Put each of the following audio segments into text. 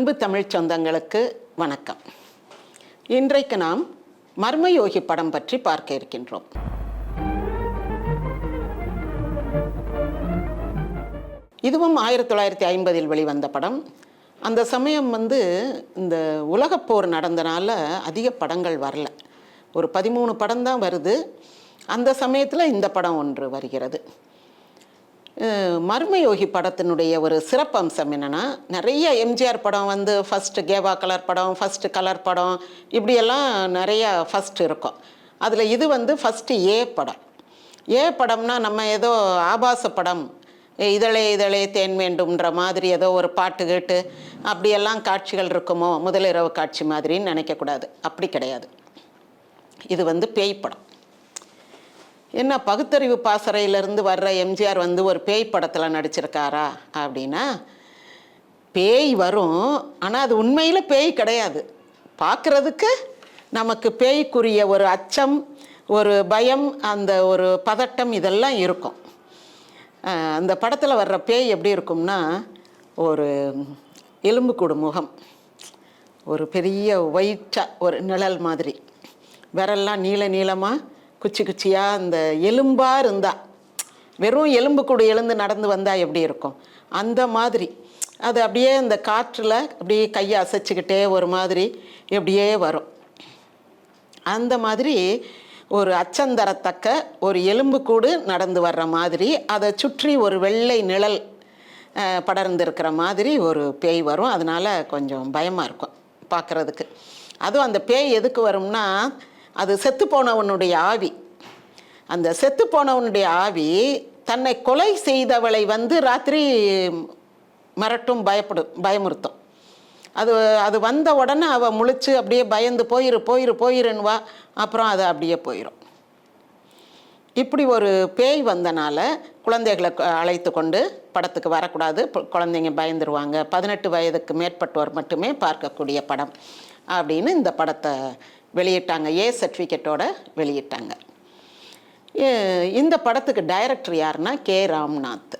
அன்பு தமிழ் சொந்தங்களுக்கு வணக்கம். இன்றைக்கு நாம் மர்மயோகி படம் பற்றி பார்க்க இருக்கின்றோம். இதுவும் 1950 வெளிவந்த படம். அந்த சமயம் இந்த உலகப்போர் நடந்தனால அதிக படங்கள் வரல. ஒரு 13 படம் தான் வருது. அந்த சமயத்தில் இந்த படம் ஒன்று வருகிறது. மர்மயோகி படத்தினுடைய ஒரு சிறப்பம்சம் என்னென்னா, நிறைய எம்ஜிஆர் படம் ஃபஸ்ட்டு கேவா கலர் படம், ஃபஸ்ட்டு கலர் படம், இப்படியெல்லாம் நிறையா ஃபஸ்ட்டு இருக்கும். அதில் இது ஃபஸ்ட்டு ஏ படம். ஏ படம்னா நம்ம ஏதோ ஆபாச படம், இதழே இதழே தேன் வேண்டும்ன்ற மாதிரி ஏதோ ஒரு பாட்டு கேட்டு அப்படியெல்லாம் காட்சிகள் இருக்குமோ, முதலிரவு காட்சி மாதிரின்னு நினைக்கக்கூடாது. அப்படி கிடையாது. இது பேய் படம். என்ன பகுத்தறிவு பாசறையிலேருந்து வர்ற எம்ஜிஆர் ஒரு பேய் படத்தில் நடிச்சிருக்காரா அப்படின்னா, பேய் வரும், ஆனால் அது உண்மையில் பேய் கிடையாது. பார்க்குறதுக்கு நமக்கு பேய்க்குரிய ஒரு அச்சம், ஒரு பயம், அந்த ஒரு பதட்டம் இதெல்லாம் இருக்கும். அந்த படத்தில் வர்ற பேய் எப்படி இருக்கும்னா, ஒரு எலும்புக்கூடு முகம், ஒரு பெரிய ஒயிட்டாக ஒரு நிழல் மாதிரி, விரல்லாம் நீள நீளமாக குச்சி குச்சியாக அந்த எலும்பாக இருந்தால், வெறும் எலும்புக்கூடு எழுந்து நடந்து வந்தால் எப்படி இருக்கும் அந்த மாதிரி. அது அப்படியே அந்த காற்றில் அப்படியே கையை அசைச்சிக்கிட்டே ஒரு மாதிரி எப்படியே வரும். அந்த மாதிரி ஒரு அச்சந்தரத்தக்க ஒரு எலும்புக்கூடு நடந்து வர்ற மாதிரி, அதை சுற்றி ஒரு வெள்ளை நிழல் படர்ந்திருக்கிற மாதிரி ஒரு பேய் வரும். அதனால் கொஞ்சம் பயமாக இருக்கும் பார்க்குறதுக்கு. அதுவும் அந்த பேய் எதுக்கு வரும்னா, அது செத்துப்போனவனுடைய ஆவி. அந்த செத்துப்போனவனுடைய ஆவி தன்னை கொலை செய்தவளை ராத்திரி மிரட்டும், பயமுறுத்தும். அது வந்த உடனே அவள் முழிச்சு அப்படியே பயந்து போயிருன்னுவா. அப்புறம் அது அப்படியே போயிடும். இப்படி ஒரு பேய் வந்தனால குழந்தைகளை அழைத்து கொண்டு படத்துக்கு வரக்கூடாது, குழந்தைங்க பயந்துருவாங்க, 18 வயதுக்கு மேற்பட்டோர் மட்டுமே பார்க்கக்கூடிய படம் அப்படின்னு இந்த படத்தை வெளியிட்டாங்க. ஏ சர்டிஃபிகேட்டோட வெளியிட்டாங்க. இந்த படத்துக்கு டைரக்டர் யாருன்னா கே ராம்நாத்.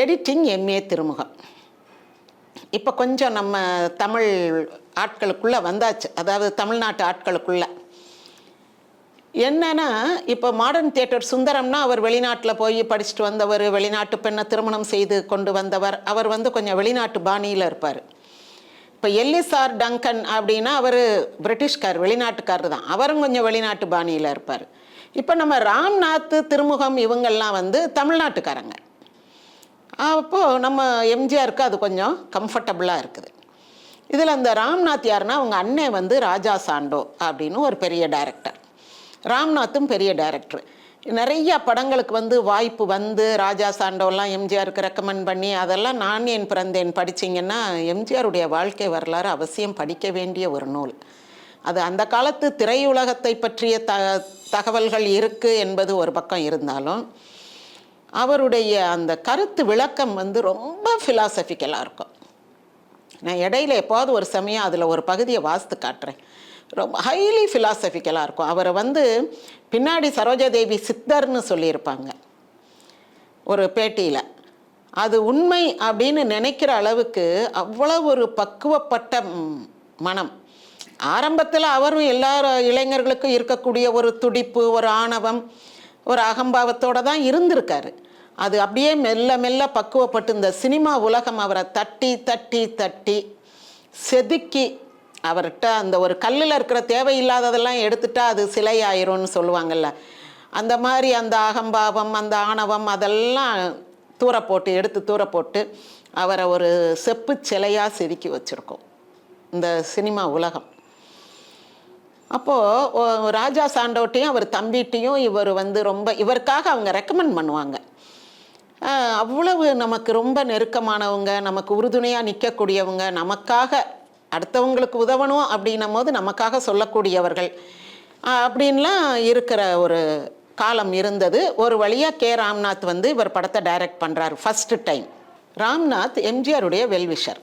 எடிட்டிங் எம்ஏ திருமுகம். இப்போ கொஞ்சம் நம்ம தமிழ் ஆட்களுக்குள்ளே வந்தாச்சு, அதாவது தமிழ்நாட்டு ஆட்களுக்குள்ளே. என்னன்னா, இப்போ மாடர்ன் தியேட்டர் சுந்தரம்னா அவர் வெளிநாட்டில் போய் படிச்சுட்டு வந்தவர், வெளிநாட்டு பெண்ணை திருமணம் செய்து கொண்டு வந்தவர். அவர் கொஞ்சம் வெளிநாட்டு பாணியில் இருப்பார். இப்போ எல்லிசார் டங்கன் அப்படின்னா அவர் பிரிட்டிஷ்கார், வெளிநாட்டுக்காரர் தான். அவரும் கொஞ்சம் வெளிநாட்டு பாணியில் இருப்பார். இப்போ நம்ம ராம்நாத், திருமுகம் இவங்கெல்லாம் தமிழ்நாட்டுக்காரங்க. அப்போது நம்ம எம்ஜிஆருக்கு அது கொஞ்சம் கம்ஃபர்டபுளாக இருக்குது. இதில் அந்த ராம்நாத் யாருன்னா, அவங்க அண்ணே ராஜா சாண்டோ அப்படின்னு ஒரு பெரிய டைரக்டர். ராம்நாத்தும் பெரிய டைரக்டர். நிறையா படங்களுக்கு வாய்ப்பு ராஜா சாண்டோலாம் எம்ஜிஆருக்கு ரெக்கமெண்ட் பண்ணி, அதெல்லாம் நான் என் பிறந்தேன் படிச்சிங்கன்னா எம்ஜிஆருடைய வாழ்க்கை வரலாறு அவசியம் படிக்க வேண்டிய ஒரு நூல். அது அந்த காலத்து திரையுலகத்தை பற்றிய தகவல்கள் இருக்குது என்பது ஒரு பக்கம் இருந்தாலும், அவருடைய அந்த கருத்து விளக்கம் ரொம்ப ஃபிலாசபிக்கலாக இருக்கும். நான் இடையில எப்போது ஒரு சமயம் அதில் ஒரு பகுதியை வாசித்து காட்டுறேன். ரொம்ப ஹைலி ஃபிலாசபிக்கலாக இருக்கும். அவரை பின்னாடி சரோஜாதேவி சித்தர்னு சொல்லியிருப்பாங்க ஒரு பேட்டியில். அது உண்மை அப்படின்னு நினைக்கிற அளவுக்கு அவ்வளோ ஒரு பக்குவப்பட்ட மனம். ஆரம்பத்தில் அவரும் எல்லா இளைஞர்களுக்கும் இருக்கக்கூடிய ஒரு துடிப்பு, ஒரு ஆணவம், ஒரு அகம்பாவத்தோடு தான் இருந்திருக்காரு. அது அப்படியே மெல்ல மெல்ல பக்குவப்பட்டு இந்த சினிமா உலகம் அவரை தட்டி தட்டி தட்டி செதுக்கி, அவர்கிட்ட அந்த ஒரு கல்லில் இருக்கிற தேவையில்லாததெல்லாம் எடுத்துட்டா அது சிலை ஆயிரும்னு சொல்லுவாங்கள்ல, அந்த மாதிரி அந்த அகம்பாவம், அந்த ஆணவம் அதெல்லாம் எடுத்து தூர போட்டு அவரை ஒரு செப்பு சிலையாக செதுக்கி வச்சுருக்கோம் இந்த சினிமா உலகம். அப்போது ராஜா சாண்டோட்டையும் அவர் தம்பிட்டையும் இவர் ரொம்ப இவருக்காக அவங்க ரெக்கமெண்ட் பண்ணுவாங்க. அவ்வளவு நமக்கு ரொம்ப நெருக்கமானவங்க, நமக்கு உறுதுணையாக நிற்கக்கூடியவங்க, நமக்காக அடுத்தவங்களுக்கு உதவணும் அப்படின்னும் போது நமக்காக சொல்லக்கூடியவர்கள் அப்படின்லாம் இருக்கிற ஒரு காலம் இருந்தது. ஒரு வழியாக கே ராம்நாத் இவர் படத்தை டைரக்ட் பண்ணுறாரு ஃபஸ்ட்டு டைம். ராம்நாத் எம்ஜிஆருடைய வெல்விஷர்.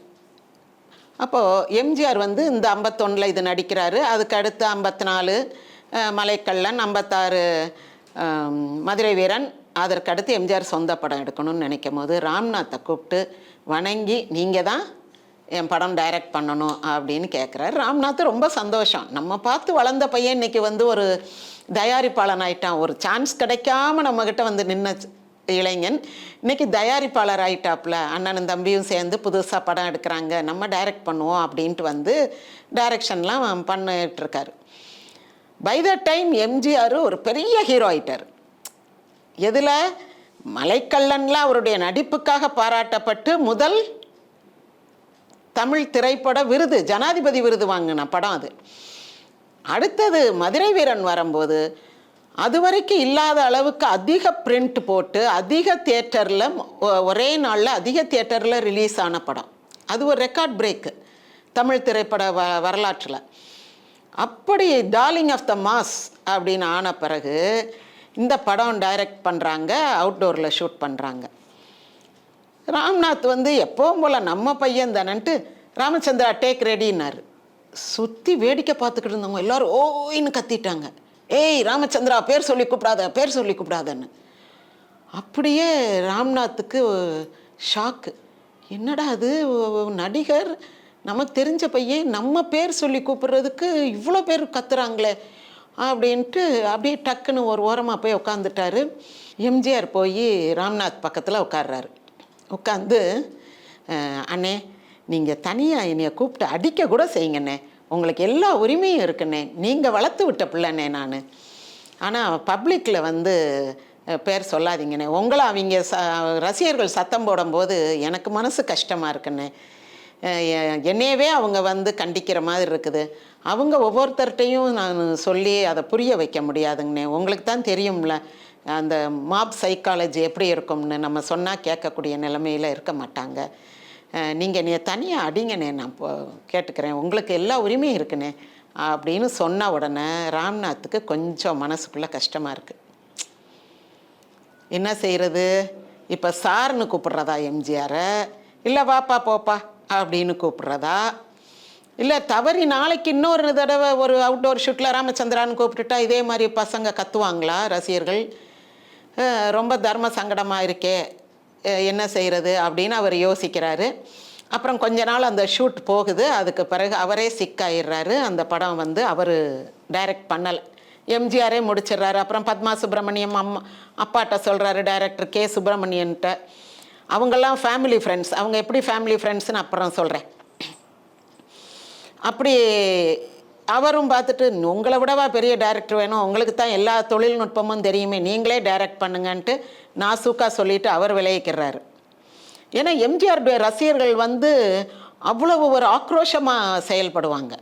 அப்போது எம்ஜிஆர் இந்த 51 இது நடிக்கிறாரு. அதுக்கு அடுத்து 54 மலைக்கள்ளன், 56 மதுரை வீரன். அதற்கடுத்து எம்ஜிஆர் சொந்த படம் எடுக்கணும்னு நினைக்கும் போது ராம்நாத்தை கூப்பிட்டு வணங்கி, நீங்கள் தான் என் படம் டைரக்ட் பண்ணணும் அப்படின்னு கேட்குறாரு. ராம்நாத் ரொம்ப சந்தோஷம். நம்ம பார்த்து வளர்ந்த பையன் இன்றைக்கி வந்து ஒரு தயாரிப்பாளன் ஆயிட்டான். ஒரு சான்ஸ் கிடைக்காம நம்மக்கிட்ட வந்து நின்ன இளைஞன் இன்றைக்கி தயாரிப்பாளர் ஆயிட்டாப்புல. அண்ணனும் தம்பியும் சேர்ந்து புதுசாக படம் எடுக்கிறாங்க, நம்ம டைரக்ட் பண்ணுவோம் அப்படின்ட்டு வந்து டைரக்ஷன்லாம் பண்ணிகிட்ருக்காரு. பை த டைம் எம்ஜிஆர் ஒரு பெரிய ஹீரோ ஆயிட்டார். எதில்? மலைக்கல்லன்ல அவருடைய நடிப்புக்காக பாராட்டப்பட்டு முதல் தமிழ் திரைப்பட விருது, ஜனாதிபதி விருது வாங்கின படம் அது. அடுத்தது மதுரை வீரன் வரும்போது அது வரைக்கும் இல்லாத அளவுக்கு அதிக பிரிண்ட் போட்டு அதிக தியேட்டரில் ஒரே நாளில் அதிக தியேட்டரில் ரிலீஸ் ஆன படம். அது ஒரு ரெக்கார்ட் பிரேக்கு தமிழ் திரைப்பட வரலாற்றில். அப்படி டார்லிங் ஆஃப் த மாஸ் அப்படின்னு ஆன பிறகு இந்த படம் டைரக்ட் பண்ணுறாங்க, அவுட்டோரில் ஷூட் பண்ணுறாங்க. ராம்நாத் வந்து எப்பவும் போல் நம்ம பையன் தானன்ட்டு ராமச்சந்திரா டேக் ரெடின்னாரு. சுற்றி வேடிக்கை பார்த்துக்கிட்டு இருந்தவங்க எல்லோரும் ஓயின்னு கத்திட்டாங்க. ஏய் ராமச்சந்திரா, பேர் சொல்லி கூப்பிடாத, பேர் சொல்லி கூப்பிடாதன்னு. அப்படியே ராம்நாத்துக்கு ஷாக்கு. என்னடா அது, நடிகர் நமக்கு தெரிஞ்ச பையன் நம்ம பேர் சொல்லி கூப்பிட்றதுக்கு இவ்வளோ பேர் கத்துறாங்களே அப்படின்ட்டு அப்படியே டக்குன்னு ஒரு ஓரமாக போய் உட்காந்துட்டாரு. எம்ஜிஆர் போய் ராம்நாத் பக்கத்தில் உட்கார்றாரு. உட்காந்து, அண்ணே நீங்கள் தனியாக என்னைய கூப்பிட்டு அடிக்க கூட செய்யுங்கண்ணே, உங்களுக்கு எல்லா உரிமையும் இருக்குண்ணே, நீங்கள் வளர்த்து விட்ட பிள்ளைண்ணே நான். ஆனால் பப்ளிக்கில் வந்து பேர் சொல்லாதீங்கண்ணே, உங்களை அவங்க ரசிகர்கள் சத்தம் போடும்போது எனக்கு மனசு கஷ்டமாக இருக்குண்ணே. என்னையவே அவங்க வந்து கண்டிக்கிற மாதிரி இருக்குது. அவங்க ஒவ்வொருத்தர்கிட்டையும் நான் சொல்லி அதை புரிய வைக்க முடியாதுங்கண்ணே. உங்களுக்கு தான் தெரியும்ல அந்த மாப் சைக்காலஜி எப்படி இருக்கும்னு. நம்ம சொன்னால் கேட்கக்கூடிய நிலைமையில் இருக்க மாட்டாங்க. நீங்கள் நீ தனியாக அடிங்கண்ணே, நான் கேட்டுக்கிறேன், உங்களுக்கு எல்லா உரிமையும் இருக்குண்ணே அப்படின்னு சொன்ன உடனே ராம்நாத்துக்கு கொஞ்சம் மனசுக்குள்ளே கஷ்டமாக இருக்குது. என்ன செய்கிறது? இப்போ சார்னு கூப்பிட்றதா எம்ஜிஆரை, இல்லை வாப்பா போப்பா அப்படின்னு கூப்பிட்றதா, இல்லை தவறி நாளைக்கு இன்னொரு தடவை ஒரு அவுட்டோர் ஷூட்டில் ராமச்சந்திரான்னு கூப்பிட்டுட்டா இதே மாதிரி பசங்க கத்துவாங்களா ரசிகர்கள்? ரொம்ப தர்ம சங்கடமாக இருக்கே, என்ன செய்கிறது அப்படின்னு அவர் யோசிக்கிறாரு. அப்புறம் கொஞ்ச நாள் அந்த ஷூட் போகுது. அதுக்கு பிறகு அவரே சிக்காயிடுறாரு. அந்த படம் வந்து அவர் டைரக்ட் பண்ணலை, எம்ஜிஆரே முடிச்சிடுறாரு. அப்புறம் பத்மா சுப்பிரமணியம் அப்பாட்ட சொல்கிறாரு, டைரக்டர் கே சுப்பிரமணியன்ட்ட. அவங்கெல்லாம் ஃபேமிலி ஃப்ரெண்ட்ஸ். அவங்க எப்படி ஃபேமிலி ஃப்ரெண்ட்ஸ்னு அப்புறம் சொல்கிறேன். அப்படி அவரும் பார்த்துட்டு, உங்களை விடவா பெரிய டைரக்டர் வேணும், உங்களுக்கு தான் எல்லா தொழில்நுட்பமும் தெரியுமே, நீங்களே டைரக்ட் பண்ணுங்கன்ட்டு நாசூக்கா சொல்லிவிட்டு அவர் விளைவிக்கிறாரு. ஏன்னா எம்ஜிஆருடைய ரசிகர்கள் வந்து அவ்வளவு ஒரு ஆக்ரோஷமாக செயல்படுவாங்க.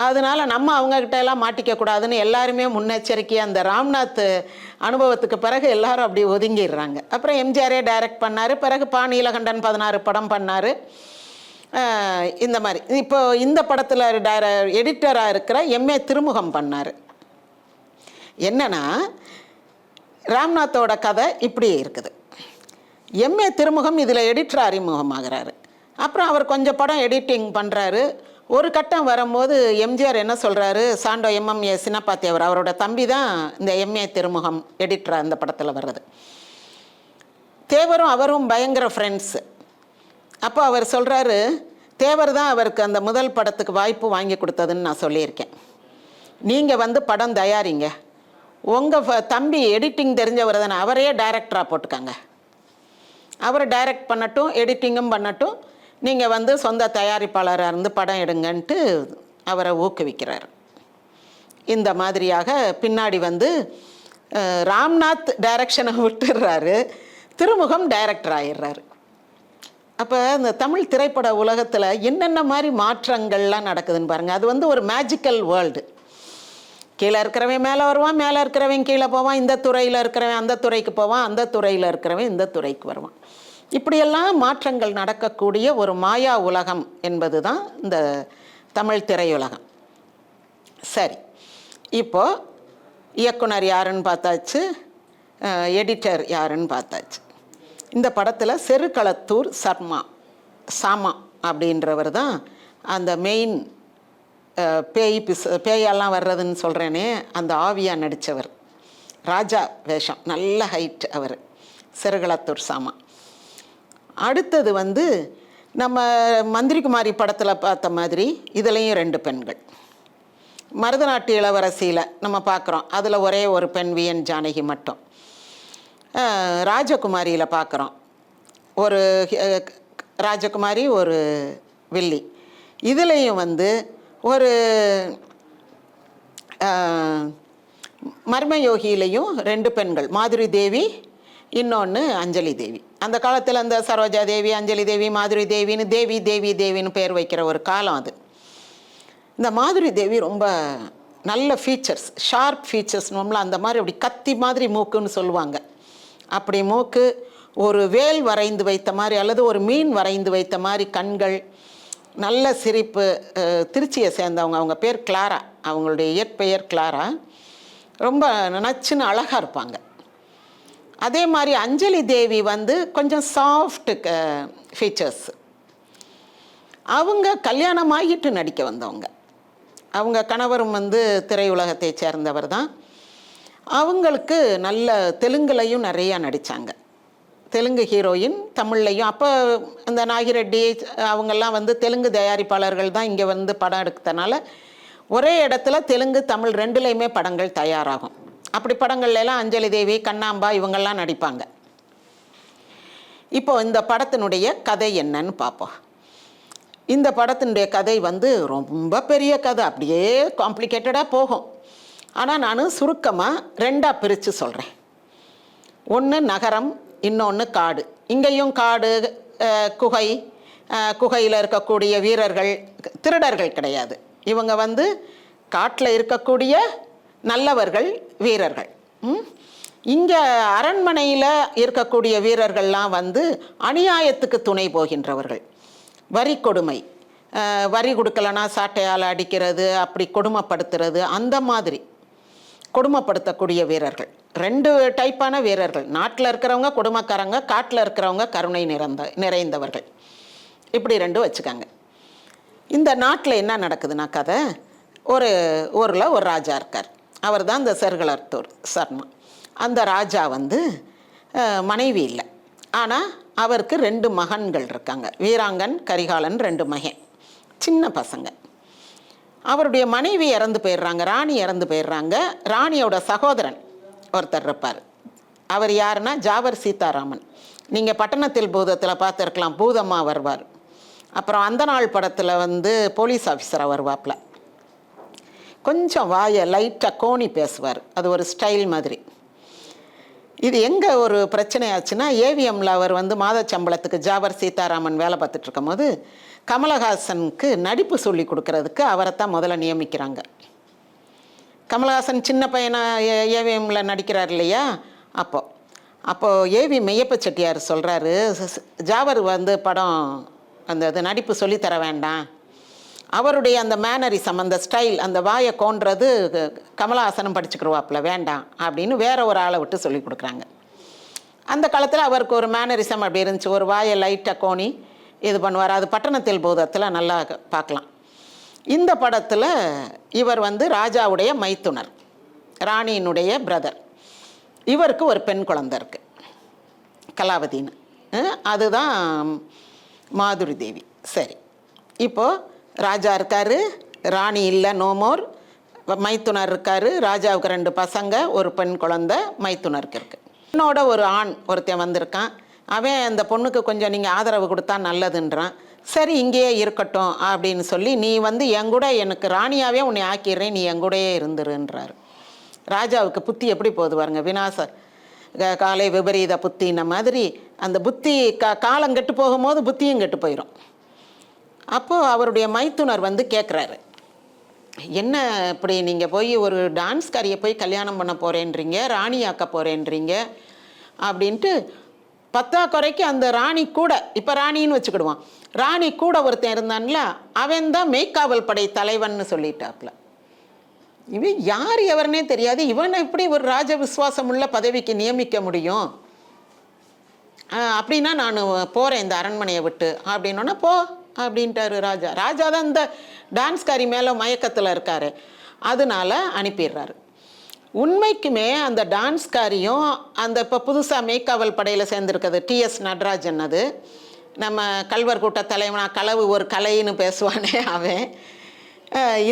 அதனால் நம்ம அவங்கக்கிட்ட எல்லாம் மாட்டிக்கக்கூடாதுன்னு எல்லாருமே முன்னெச்சரிக்கையாக அந்த ராம்நாத் அனுபவத்துக்கு பிறகு எல்லாரும் அப்படி ஒதுங்கிடுறாங்க. அப்புறம் எம்ஜிஆரே டைரக்ட் பண்ணார். பிறகு பா நீலகண்டன் 16 படம் பண்ணார். இந்த மாதிரி இப்போ இந்த படத்தில் எடிட்டராக இருக்கிற எம்ஏ திருமுகம் பண்ணார். என்னன்னா ராம்நாத்தோட கதை இப்படி இருக்குது. எம்ஏ திருமுகம் இதில் எடிட்டர் அறிமுகமாகிறாரு. அப்புறம் அவர் கொஞ்சம் படம் எடிட்டிங் பண்ணுறாரு. ஒரு கட்டம் வரும்போது எம்ஜிஆர் என்ன சொல்கிறாரு, சாண்டோ எம்எம்ஏ சின்னப்பாத்தி அவரோட தம்பி தான் இந்த எம்ஏ திருமுகம் எடிட்டராக இந்த படத்தில் வர்றது. தேவரும் அவரும் பயங்கர ஃப்ரெண்ட்ஸு. அப்போ அவர் சொல்கிறாரு, தேவர் தான் அவருக்கு அந்த முதல் படத்துக்கு வாய்ப்பு வாங்கி கொடுத்ததுன்னு நான் சொல்லியிருக்கேன். நீங்கள் வந்து படம் தயாரிங்க, உங்கள் தம்பி எடிட்டிங் தெரிஞ்சவர் தானே, அவரையே டைரக்டராக போட்டுக்காங்க, அவர் டைரக்ட் பண்ணட்டும், எடிட்டிங்கும் பண்ணட்டும், நீங்கள் வந்து சொந்த தயாரிப்பாளராக இருந்து படம் எடுங்கன்ட்டு அவரை ஊக்குவிக்கிறார். இந்த மாதிரியாக பின்னாடி வந்து ராம்நாத் டைரக்ஷனை விட்டுடுறாரு, திருமுகம் டைரக்டர் ஆகிடுறாரு. அப்போ இந்த தமிழ் திரைப்பட உலகத்தில் என்னென்ன மாதிரி மாற்றங்கள்லாம் நடக்குதுன்னு பாருங்கள். அது வந்து ஒரு மேஜிக்கல் வேர்ல்டு. கீழே இருக்கிறவன் மேலே வருவான், மேலே இருக்கிறவன் கீழே போவான், இந்த துறையில் இருக்கிறவன் அந்த துறைக்கு போவான், அந்த துறையில் இருக்கிறவன் இந்த துறைக்கு வருவான். இப்படியெல்லாம் மாற்றங்கள் நடக்கக்கூடிய ஒரு மாயா உலகம் என்பது தான் இந்த தமிழ் திரையுலகம். சரி, இப்போது இயக்குனர் யாருன்னு பார்த்தாச்சு, எடிட்டர் யாருன்னு பார்த்தாச்சு. இந்த படத்தில் செருகளத்தூர் சாமா அப்படின்றவர் தான் அந்த மெயின் பேயெல்லாம் வர்றதுன்னு சொல்கிறேனே அந்த ஆவியாக நடித்தவர். ராஜா வேஷம், நல்ல ஹைட் அவர், செருகளத்தூர் சாமா. அடுத்தது வந்து நம்ம மந்திரிகுமாரி படத்தில் பார்த்த மாதிரி இதுலேயும் 2 பெண்கள். மருதநாட்டு இளவரசியில் நம்ம பார்க்குறோம், அதில் ஒரே ஒரு பெண் விஎன் ஜானகி மட்டும். ராஜகுமாரியில் பார்க்குறோம், ஒரு ராஜகுமாரி ஒரு வில்லி. இதுலேயும் வந்து ஒரு மர்மயோகியிலையும் 2 பெண்கள், மாதுரி தேவி, இன்னொன்று அஞ்சலி தேவி. அந்த காலத்தில் அந்த சரோஜா தேவி, அஞ்சலி தேவி, மாதுரி தேவின்னு தேவின்னு பேர் வைக்கிற ஒரு காலம் அது. இந்த மாதுரி தேவி ரொம்ப நல்ல ஃபீச்சர்ஸ், ஷார்ப் ஃபீச்சர்ஸ்னோம்ல, அந்த மாதிரி அப்படி கத்தி மாதிரி மூக்குன்னு சொல்லுவாங்க. அப்படி மூக்கு, ஒரு வேல் வரைந்து வைத்த மாதிரி அல்லது ஒரு மீன் வரைந்து வைத்த மாதிரி கண்கள், நல்ல சிரிப்பு. திருச்சியை சேர்ந்தவங்க, அவங்க பேர் கிளாரா, அவங்களுடைய இயற்பெயர் கிளாரா. ரொம்ப நச்சுன்னு அழகாக இருப்பாங்க. அதே மாதிரி அஞ்சலி தேவி வந்து கொஞ்சம் சாஃப்ட் ஃபீச்சர்ஸ். அவங்க கல்யாணமாகிட்டு நடிக்க வந்தவங்க. அவங்க கணவரும் வந்து திரையுலகத்தை சேர்ந்தவர் தான். அவங்களுக்கு நல்ல தெலுங்குலையும் நிறையா நடித்தாங்க. தெலுங்கு ஹீரோயின், தமிழ்லையும். அப்போ இந்த நாகிரெட்டி அவங்கெல்லாம் வந்து தெலுங்கு தயாரிப்பாளர்கள் தான் இங்கே வந்து படம் எடுத்தனால ஒரே இடத்துல தெலுங்கு தமிழ் 2லையுமே படங்கள் தயாராகும். அப்படி படங்கள்லாம் அஞ்சலி தேவி, கண்ணாம்பா இவங்கெல்லாம் நடிப்பாங்க. இப்போ இந்த படத்தினுடைய கதை என்னன்னு பார்ப்போம். இந்த படத்தினுடைய கதை வந்து ரொம்ப பெரிய கதை, அப்படியே காம்ப்ளிகேட்டடாக போகும். ஆனால் நான் சுருக்கமாக 2ஆக பிரித்து சொல்கிறேன். ஒன்று நகரம், இன்னொன்று காடு. இங்கேயும் காடு, குகை, குகையில் இருக்கக்கூடிய வீரர்கள் திருடர்கள் கிடையாது. இவங்க வந்து காட்டில் இருக்கக்கூடிய நல்லவர்கள், வீரர்கள். இங்கே அரண்மனையில் இருக்கக்கூடிய வீரர்கள்லாம் வந்து அநியாயத்துக்கு துணை போகின்றவர்கள். வரி கொடுமை, வரி கொடுக்கலனா சாட்டையால் அடிக்கிறது, அப்படி கொடுமைப்படுத்துறது, அந்த மாதிரி கொடுமைப்படுத்தக்கூடிய வீரர்கள். 2 டைப்பான வீரர்கள். நாட்டில் இருக்கிறவங்க கொடுமைக்காரங்க, காட்டில் இருக்கிறவங்க கருணை நிறைந்தவர்கள். இப்படி 2 வச்சுக்காங்க. இந்த நாட்டில் என்ன நடக்குதுன்னா கதை, ஒரு ஊரில் ஒரு ராஜா இருக்கார். அவர் தான் இந்த செருகளத்தூர் சர்மா. அந்த ராஜா வந்து மனைவி இல்லை, ஆனால் அவருக்கு 2 மகன்கள் இருக்காங்க. வீராங்கன், கரிகாலன் 2 மகன், சின்ன பசங்க. அவருடைய மனைவி இறந்து போயிடுறாங்க, ராணி இறந்து போயிடுறாங்க. ராணியோட சகோதரன் ஒருத்தர் இருப்பார். அவர் யாருன்னா ஜாவர் சீதாராமன். நீங்கள் பட்டணத்தில் பூதத்தில் பார்த்துருக்கலாம், பூதம்மா வருவார். அப்புறம் அந்த நாள் படத்தில் வந்து போலீஸ் ஆஃபீஸராக வருவாப்பில். கொஞ்சம் வாயை லைட்டாக கோணி பேசுவார், அது ஒரு ஸ்டைல் மாதிரி. இது எங்கே ஒரு பிரச்சனை ஆச்சுன்னா, ஏவிஎம்மில் அவர் வந்து மாத சம்பளத்துக்கு ஜாவர் சீதாராமன் வேலை பார்த்துட்டு இருக்கும் போது கமலஹாசனுக்கு நடிப்பு சொல்லி கொடுக்கறதுக்கு அவரைத்தான் முதல்ல நியமிக்கிறாங்க. கமலஹாசன் சின்ன பையனை ஏவிஎம்மில் நடிக்கிறார் இல்லையா, அப்போது ஏவி மெய்யப்ப செட்டியார் சொல்கிறாரு, ஜாவர் வந்து படம் அந்த நடிப்பு சொல்லித்தர வேண்டாம், அவருடைய அந்த மேனரிசம், அந்த ஸ்டைல், அந்த வாயை கோன்றது கமலஹாசனும் படிச்சுக்கிடுவாப்பில், வேண்டாம் அப்படின்னு வேற ஒரு ஆளை விட்டு சொல்லி கொடுக்குறாங்க. அந்த காலத்தில் அவருக்கு ஒரு மேனரிசம் அப்படி இருந்துச்சு, ஒரு வாயை லைட்டாக கோணி இது பண்ணுவார். அது பட்டணத்தில் பூதத்தில் நல்லா பார்க்கலாம். இந்த படத்தில் இவர் வந்து ராஜாவுடைய மைத்துனர், ராணியினுடைய பிரதர். இவருக்கு ஒரு பெண் குழந்தை இருக்குது, கலாவதின்னு. அதுதான் மாதுரி தேவி. சரி, இப்போது ராஜா இருக்கார், ராணி இல்லை, நோமோர். மைத்துனர் இருக்கார், ராஜாவுக்கு 2 பசங்க, ஒரு பெண் குழந்தை மைத்துனருக்கு இருக்குது. என்னோட ஒரு ஆண் ஒருத்தன் வந்திருக்கான். அவன் அந்த பொண்ணுக்கு கொஞ்சம் நீங்கள் ஆதரவு கொடுத்தா நல்லதுன்றான். சரி இங்கேயே இருக்கட்டும் அப்படின்னு சொல்லி, நீ வந்து என் கூட எனக்கு ராணியாகவே உன்னை ஆக்கிடுறேன், நீ என் கூடயே இருந்துருன்றார். ராஜாவுக்கு புத்தி எப்படி போகுது பாருங்க, விநாச காலை விபரீத புத்தின்ன மாதிரி. அந்த புத்தி காலம் கெட்டு போகும்போது புத்தியும் கெட்டு போயிடும். அப்போது அவருடைய மைத்துனர் வந்து கேட்குறாரு, என்ன இப்படி நீங்கள் போய் ஒரு டான்ஸ்காரியை போய் கல்யாணம் பண்ண போகிறேன்றீங்க, ராணி ஆக்க போகிறேன்றீங்க அப்படின்ட்டு. 10 குறைக்கு அந்த ராணி கூட, இப்போ ராணின்னு வச்சுக்கிடுவான், ராணி கூட ஒருத்தன் இருந்தான்ல, அவன் தான் மெய்க்காவல் படை தலைவன்னு சொல்லிட்டாப்ல. இவன் யார் எவருனே தெரியாது, இவனை எப்படி ஒரு ராஜ விசுவாசம் உள்ள பதவிக்கு நியமிக்க முடியும்? அப்படின்னா நான் போகிறேன் இந்த அரண்மனையை விட்டு அப்படின்னோன்னா, போ அப்படின்ட்டாரு ராஜா. ராஜா தான் இந்த டான்ஸ்காரி மேலே மயக்கத்தில் இருக்கார், அதனால அனுப்பிடுறாரு. உண்மைக்குமே அந்த டான்ஸ்காரியும் அந்த இப்போ புதுசாக மெய்க்காவல் படையில் சேர்ந்துருக்கிறது டிஎஸ் நடராஜன், அது நம்ம கல்வர் கூட்ட தலைவனா களவு ஒரு கலைன்னு பேசுவானே அவன்.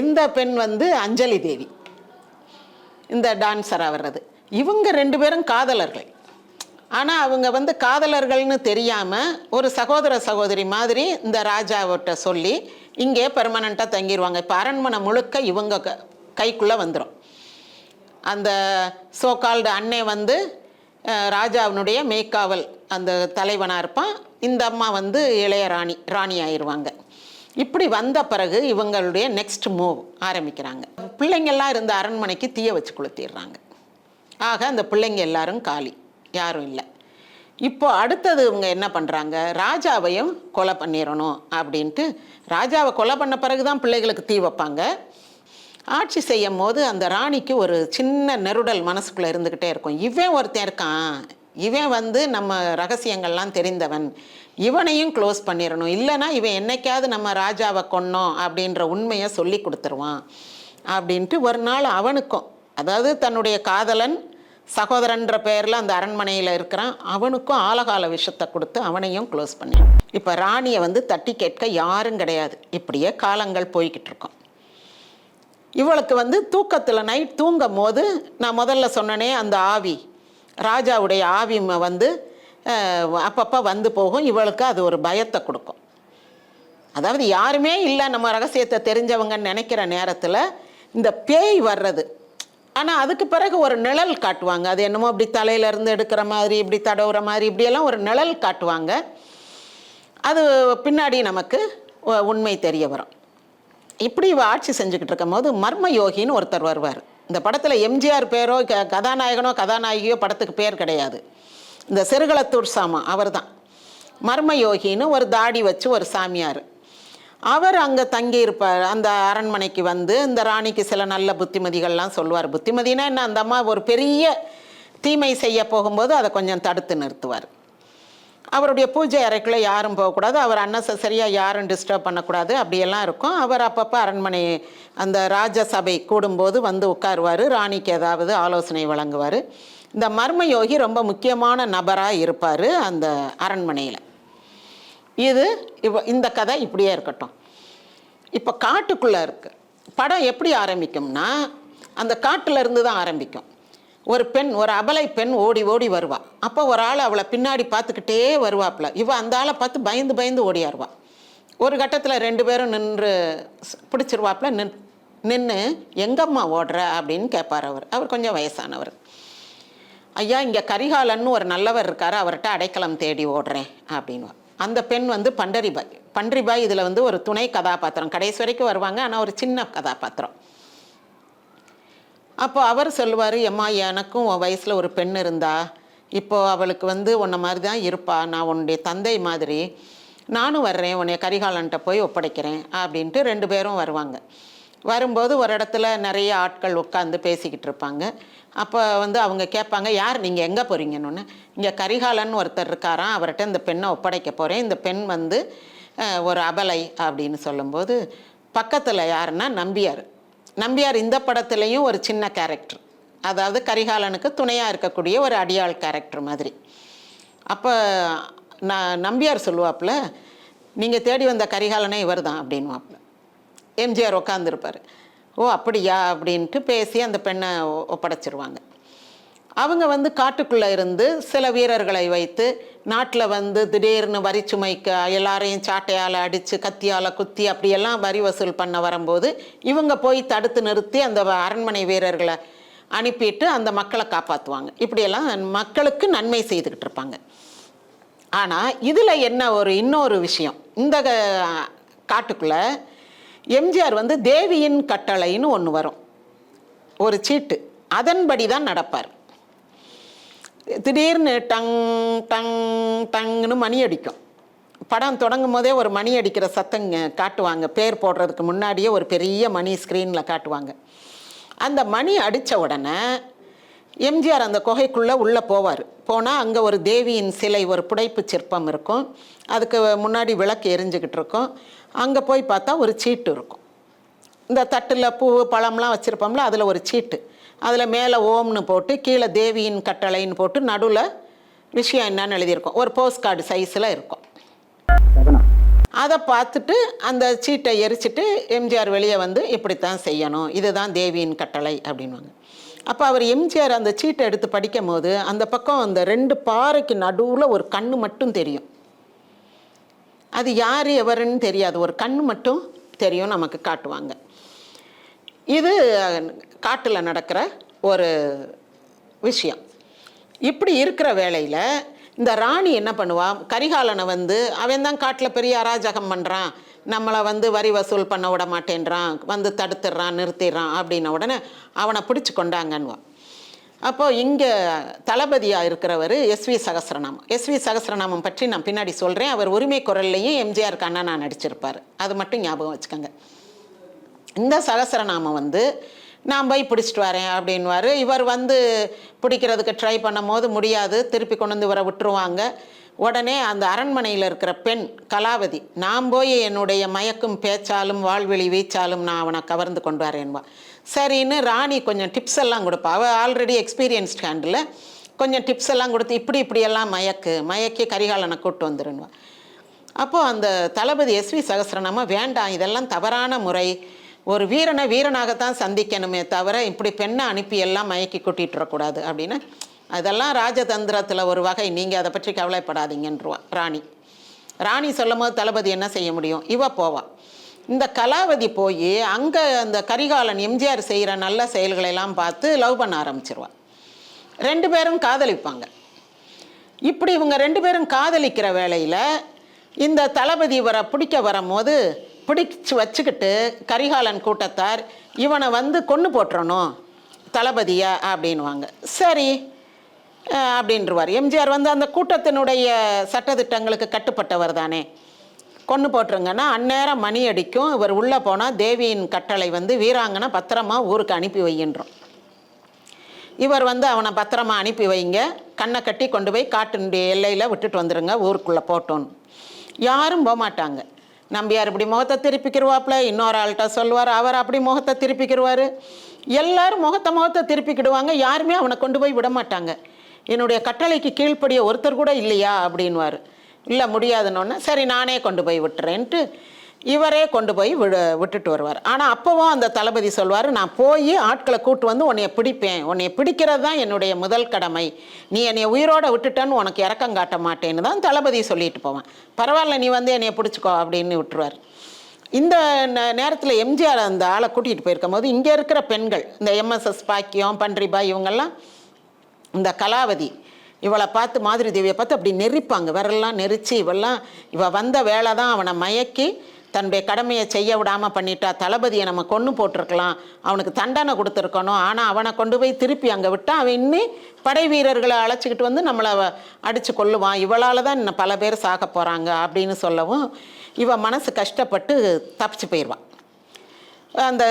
இந்த பெண் வந்து அஞ்சலி தேவி, இந்த டான்ஸராக வர்றது. இவங்க 2 பேரும் காதலர்கள். ஆனால் அவங்க வந்து காதலர்கள்னு தெரியாமல் ஒரு சகோதர சகோதரி மாதிரி இந்த ராஜாவிட்ட சொல்லி இங்கே பெர்மனண்ட்டாக தங்கிடுவாங்க. இப்போ அரண்மனை முழுக்க இவங்க கைக்குள்ளே வந்துடும். அந்த சோகால்டு அன்னை வந்து ராஜாவினுடைய மேய்க்காவல் அந்த தலைவனாக இருப்பான். இந்த அம்மா வந்து இளைய ராணி ஆயிடுவாங்க. இப்படி வந்த பிறகு இவங்களுடைய நெக்ஸ்ட் மூவ் ஆரம்பிக்கிறாங்க. பிள்ளைங்கள்லாம் இருந்த அரண்மனைக்கு தீய வச்சு கொளுத்திடுறாங்க. ஆக அந்த பிள்ளைங்க எல்லாரும் காலி, யாரும் இல்லை. இப்போ அடுத்தது இவங்க என்ன பண்ணுறாங்க, ராஜாவையும் கொலை பண்ணிடணும் அப்படின்ட்டு. ராஜாவை கொலை பண்ண பிறகு தான் பிள்ளைகளுக்கு தீ வைப்பாங்க. ஆட்சி செய்யும் போது அந்த ராணிக்கு ஒரு சின்ன நெருடல் மனசுக்குள்ளே இருந்துக்கிட்டே இருக்கும். இவன் ஒருத்தன் இருக்கான், இவன் வந்து நம்ம ரகசியங்கள்லாம் தெரிந்தவன், இவனையும் க்ளோஸ் பண்ணிடணும், இல்லைனா இவன் என்னைக்காவது நம்ம ராஜாவை கொன்னோம் அப்படின்ற உண்மையை சொல்லி கொடுத்துருவான் அப்படின்ட்டு ஒரு நாள் அவனுக்கும், அதாவது தன்னுடைய காதலன் சகோதரன்ற பேரில் அந்த அரண்மனையில் இருக்கிறான், அவனுக்கும் ஆலகால விஷத்தை கொடுத்து அவனையும் க்ளோஸ் பண்ணிடும். இப்போ ராணியை வந்து தட்டி கேட்க யாரும் கிடையாது. இப்படியே காலங்கள் போய்கிட்டு இருக்கோம். இவளுக்கு வந்து தூக்கத்தில் நைட் தூங்கும் போது நான் முதல்ல சொன்னனே அந்த ஆவி, ராஜாவுடைய ஆவி வந்து அப்பப்போ வந்து போகும். இவளுக்கு அது ஒரு பயத்தை கொடுக்கும். அதாவது யாருமே இல்லை நம்ம ரகசியத்தை தெரிஞ்சவங்கன்னு நினைக்கிற நேரத்தில் இந்த பேய் வர்றது. ஆனால் அதுக்கு பிறகு ஒரு நிழல் காட்டுவாங்க. அது என்னமோ இப்படி தலையிலேருந்து எடுக்கிற மாதிரி, இப்படி தடவுற மாதிரி, இப்படியெல்லாம் ஒரு நிழல் காட்டுவாங்க. அது பின்னாடி நமக்கு உண்மை தெரிய வரும். இப்படி ஆட்சி செஞ்சுக்கிட்டு இருக்கும் போது மர்ம யோகின்னு ஒருத்தர் வருவார். இந்த படத்தில் எம்ஜிஆர் பேரோ கதாநாயகனோ கதாநாயகியோ படத்துக்கு பேர் கிடையாது. இந்த சிறுகளத்தூர் சாமா அவர் தான் மர்ம யோகின்னு ஒரு தாடி வச்சு ஒரு சாமியார். அவர் அங்கே தங்கியிருப்பார். அந்த அரண்மனைக்கு வந்து இந்த ராணிக்கு சில நல்ல புத்திமதிகள்லாம் சொல்லுவார். புத்திமதினா என்ன, அந்த அம்மா ஒரு பெரிய தீமை செய்ய போகும்போது அதை கொஞ்சம் தடுத்து நிறுத்துவார். அவருடைய பூஜை அறைக்குள்ளே யாரும் போகக்கூடாது, அவர் அன்னெசரியாக யாரும் டிஸ்டர்ப் பண்ணக்கூடாது, அப்படியெல்லாம் இருக்கும். அவர் அப்பப்போ அரண்மனை அந்த ராஜசபை கூடும்போது வந்து உட்காருவார், ராணிக்கு ஏதாவது ஆலோசனை வழங்குவார். இந்த மர்ம யோகி ரொம்ப முக்கியமான நபராக இருப்பார் அந்த அரண்மனையில். இது இந்த கதை இப்படியே இருக்கட்டும். இப்போ காட்டுக்குள்ளே இருக்குது. படம் எப்படி ஆரம்பிக்கும்னா அந்த காட்டில் இருந்து தான் ஆரம்பிக்கும். ஒரு பெண், ஒரு அபலை பெண் ஓடி ஓடி வருவாள். அப்போ ஒரு ஆள் அவளை பின்னாடி பார்த்துக்கிட்டே வருவாப்புல. அந்த ஆளை பார்த்து பயந்து பயந்து ஓடியாருவா. ஒரு கட்டத்தில் 2 பேரும் நின்று பிடிச்சிருவாப்புல. நின்று எங்கம்மா ஓடுற அப்படின்னு கேட்பார். அவர் கொஞ்சம் வயசானவர். ஐயா, இங்கே கரிகாலன்னு ஒரு நல்லவர் இருக்கார், அவர்கிட்ட அடைக்கலம் தேடி ஓடுறேன் அப்படின்வா. அந்த பெண் வந்து பன்றிபாய் இதில் வந்து ஒரு துணை கதாபாத்திரம், கடைசி வரைக்கும் வருவாங்க, ஆனால் ஒரு சின்ன கதாபாத்திரம். அப்போ அவர் சொல்லுவார், எம்மா எனக்கும் உன் வயசில் ஒரு பெண் இருந்தா, இப்போது அவளுக்கு வந்து உன்னை மாதிரி தான் இருப்பா, நான் உன்னுடைய தந்தை மாதிரி, நானும் வர்றேன், உன்னை கரிகாலன்ட்ட போய் ஒப்படைக்கிறேன் அப்படின்ட்டு 2 பேரும் வருவாங்க. வரும்போது ஒரு இடத்துல நிறைய ஆட்கள் உட்காந்து பேசிக்கிட்டு இருப்பாங்க. அப்போ வந்து அவங்க கேட்பாங்க, யார் நீங்கள், எங்கே போகிறீங்கன்னு. இங்கே கரிகாலன் ஒருத்தர் இருக்காராம், அவர்கிட்ட இந்த பெண்ணை ஒப்படைக்க போகிறேன், இந்த பெண் வந்து ஒரு அபலை அப்படின்னு சொல்லும்போது பக்கத்தில் யாருன்னா நம்பியார் இந்த படத்துலேயும் ஒரு சின்ன கேரக்டர், அதாவது கரிகாலனுக்கு துணையாக இருக்கக்கூடிய ஒரு அடியாள் கேரக்டர் மாதிரி. அப்போ நம்பியார் சொல்லுவாப்புல, நீங்கள் தேடி வந்த கரிகாலனே இவர் தான் அப்படின்வாப்புல. எம்ஜிஆர் உட்காந்துருப்பார். ஓ அப்படியா அப்படின்ட்டு பேசி அந்த பெண்ணை ஒப்படைச்சிருவாங்க. அவங்க வந்து காட்டுக்குள்ளே இருந்து சில வீரர்களை வைத்து நாட்டில் வந்து திடீர்னு வரி சுமைக்க எல்லாரையும் சாட்டையால் அடித்து கத்தியால் குத்தி அப்படியெல்லாம் வரி வசூல் பண்ண வரும்போது இவங்க போய் தடுத்து நிறுத்தி அந்த அரண்மனை வீரர்களை அனுப்பிட்டு அந்த மக்களை காப்பாற்றுவாங்க. இப்படியெல்லாம் மக்களுக்கு நன்மை செய்துக்கிட்டு இருப்பாங்க. ஆனால் இதில் என்ன இன்னொரு விஷயம், இந்த காட்டுக்குள்ளே எம்ஜிஆர் வந்து தேவியின் கட்டளைன்னு ஒன்று வரும், ஒரு சீட்டு, அதன்படி தான் நடப்பார். திடீர்னு டங் டங் டங்குன்னு மணி அடிக்கும். படம் தொடங்கும் போதே ஒரு மணி அடிக்கிற சத்தங்க காட்டுவாங்க. பேர் போடுறதுக்கு முன்னாடியே ஒரு பெரிய மணி ஸ்க்ரீனில் காட்டுவாங்க. அந்த மணி அடித்த உடனே எம்ஜிஆர் அந்த குகைக்குள்ளே உள்ளே போவார். போனால் அங்கே ஒரு தேவியின் சிலை, ஒரு புடைப்பு சிற்பம் இருக்கும். அதுக்கு முன்னாடி விளக்கு எரிஞ்சுக்கிட்டு இருக்கும். அங்கே போய் பார்த்தா ஒரு சீட்டு இருக்கும். இந்த தட்டில் பூ பழம்லாம் வச்சுருப்போம்ல, அதில் ஒரு சீட்டு, அதில் மேலே ஓம்னு போட்டு கீழே தேவியின் கட்டளைன்னு போட்டு நடுவில் விஷயம் என்னன்னு எழுதியிருக்கும். ஒரு போஸ்ட் கார்டு சைஸில் இருக்கும். அதை பார்த்துட்டு அந்த சீட்டை எரிச்சிட்டு எம்ஜிஆர் வெளியே வந்து இப்படித்தான் செய்யணும், இதுதான் தேவியின் கட்டளை அப்படின்வாங்க. அப்போ அவர் எம்ஜிஆர் அந்த சீட்டை எடுத்து படிக்கும் போது அந்த பக்கம் அந்த 2 பாறைக்கு நடுவில் ஒரு கண்ணு மட்டும் தெரியும். அது யார் எவருன்னு தெரியாது, ஒரு கண்ணு மட்டும் தெரியும், நமக்கு காட்டுவாங்க. இது காட்டில் நடக்கிற ஒரு விஷயம். இப்படி இருக்கிற வேளையில் இந்த ராணி என்ன பண்ணுவா, கரிகாலனை வந்து அவன் தான் காட்டில் பெரிய அராஜகம் பண்ணுறான், நம்மளை வந்து வரி வசூல் பண்ண விட மாட்டேன்றான், வந்து தடுத்துடுறான், நிறுத்திடுறான் அப்படின்ன உடனே அவனை பிடிச்சி கொண்டாங்கன்னுவா. அப்போது இங்கே தளபதியாக இருக்கிறவர் எஸ்வி சகஸ்ரநாமம். எஸ்வி சகஸ்ரநாமம் பற்றி நான் பின்னாடி சொல்கிறேன். அவர் உரிமை குரல்லையும் எம்ஜிஆருக்கு அண்ணனா நடிச்சிருப்பார், அது மட்டும் ஞாபகம் வச்சுக்கோங்க. இந்த சகஸ்ரநாமம் வந்து நான் போய் பிடிச்சிட்டு வரேன் அப்படின்வார். இவர் வந்து பிடிக்கிறதுக்கு ட்ரை பண்ணும் போது முடியாது, திருப்பி கொண்டு வந்து இவரை விட்டுருவாங்க. உடனே அந்த அரண்மனையில் இருக்கிற பெண் கலாவதி, நான் போய் என்னுடைய மயக்கும் பேச்சாலும் வாழ்வெளி வீச்சாலும் நான் அவனை கவர்ந்து கொண்டு வரேன்வா. சரின்னு ராணி கொஞ்சம் டிப்ஸ் எல்லாம் கொடுப்பா. அவள் ஆல்ரெடி எக்ஸ்பீரியன்ஸ்ட் ஹேண்டில் கொஞ்சம் டிப்ஸ் எல்லாம் கொடுத்து இப்படியெல்லாம் மயக்கி கரிகாலனை கூப்பிட்டு வந்துருன்னுவா. அப்போது அந்த தளபதி எஸ்வி சகஸ்ரநாமம், வேண்டாம், இதெல்லாம் தவறான முறை, ஒரு வீரனை வீரனாகத்தான் சந்திக்கணுமே தவிர இப்படி பெண்ணை அனுப்பி எல்லாம் மயக்கி கூட்டிகிட்டு வரக்கூடாது அப்படின்னு. அதெல்லாம் ராஜதந்திரத்தில் ஒரு வகை, நீங்கள் அதை பற்றி கவலைப்படாதீங்கன்றுவா ராணி சொல்லும் போது தளபதி என்ன செய்ய முடியும், இவ போவா. இந்த கலாவதி போய் அங்கே அந்த கரிகாலன் எம்ஜிஆர் செய்கிற நல்ல செயல்களெல்லாம் பார்த்து லவ் பண்ண ஆரம்பிச்சிருவாள். 2 பேரும் காதலிப்பாங்க. இப்படி இவங்க 2 பேரும் காதலிக்கிற வேளையில் இந்த தளபதி இவரை பிடிக்க வரும்போது பிடிச்சி வச்சுக்கிட்டு கரிகாலன் கூட்டத்தார் இவனை வந்து கொன்று போட்டுறணும் தளபதியை அப்படின்வாங்க. சரி அப்படின்றவார். எம்ஜிஆர் வந்து அந்த கூட்டத்தினுடைய சட்டத்திட்டங்களுக்கு கட்டுப்பட்டவர் தானே, கொன்று போட்டுருங்கன்னா அந்நேரம் மணி அடிக்கும். இவர் உள்ளே போனால் தேவியின் கட்டளை வந்து வீராங்கனை பத்திரமா ஊருக்கு அனுப்பி வைகின்றோம். இவர் வந்து அவனை பத்திரமா அனுப்பி வைங்க, கண்ணை கட்டி கொண்டு போய் காட்டினுடைய எல்லையில் விட்டுட்டு வந்துடுங்க, ஊருக்குள்ளே போட்டோன்னு. யாரும் போக மாட்டாங்க. நம்பியார் இப்படி முகத்தை திருப்பிக்கிடுவாப்புல, இன்னொரு ஆள்கிட்ட சொல்லுவார், அவர் அப்படி முகத்தை திருப்பிக்கிடுவார். எல்லாரும் முகத்தை திருப்பிக்கிடுவாங்க, யாருமே அவனை கொண்டு போய் விட மாட்டாங்க. என்னுடைய கட்டளைக்கு கீழ்ப்படிய ஒருத்தர் கூட இல்லையா அப்படின்வார். இல்லை முடியாதுன்னு, சரி நானே கொண்டு போய் விட்டுறேன்ட்டு இவரே கொண்டு போய் விட்டுட்டு வருவார். ஆனால் அப்போவும் அந்த தளபதி சொல்வார், நான் போய் ஆட்களை கூட்டு வந்து உன்னைய பிடிப்பேன், உன்னைய பிடிக்கிறது தான் என்னுடைய முதல் கடமை, நீ என்னை உயிரோடு விட்டுட்டேன்னு உனக்கு இறக்கம் காட்ட மாட்டேன்னு தான் தளபதி சொல்லிட்டு போவேன். பரவாயில்ல, நீ வந்து என்னைய பிடிச்சிக்கோ அப்படின்னு விட்டுருவார். இந்த நேரத்தில் எம்ஜிஆர் அந்த ஆளை கூட்டிகிட்டு போயிருக்கும் போது இங்கே இருக்கிற பெண்கள், இந்த எம்எஸ்எஸ் பாக்கியம், பன்றிபாய், இவங்கெல்லாம் இந்த கலாவதி இவளை பார்த்து, மாதிரி தேவியை பார்த்து அப்படி நெரிப்பாங்க, விரலாம் நெரிச்சு, இவ வந்த வேலை தான் அவனை மயக்கி தன்னுடைய கடமையை செய்ய விடாமல் பண்ணிட்டா, தளபதியை நம்ம கொன்று போட்டிருக்கலாம், அவனுக்கு தண்டனை கொடுத்துருக்கணும், ஆனால் அவனை கொண்டு போய் திருப்பி அங்கே விட்டால் அவன் இன்னும் படை வீரர்களை அழைச்சிக்கிட்டு வந்து நம்மளை அடித்து கொல்லுவான், இவளால் தான் இன்னும் பல பேர் சாக போகிறாங்க அப்படின்னு சொல்லவும் இவ மனசு கஷ்டப்பட்டு தப்பிச்சு போயிடுவான். அந்த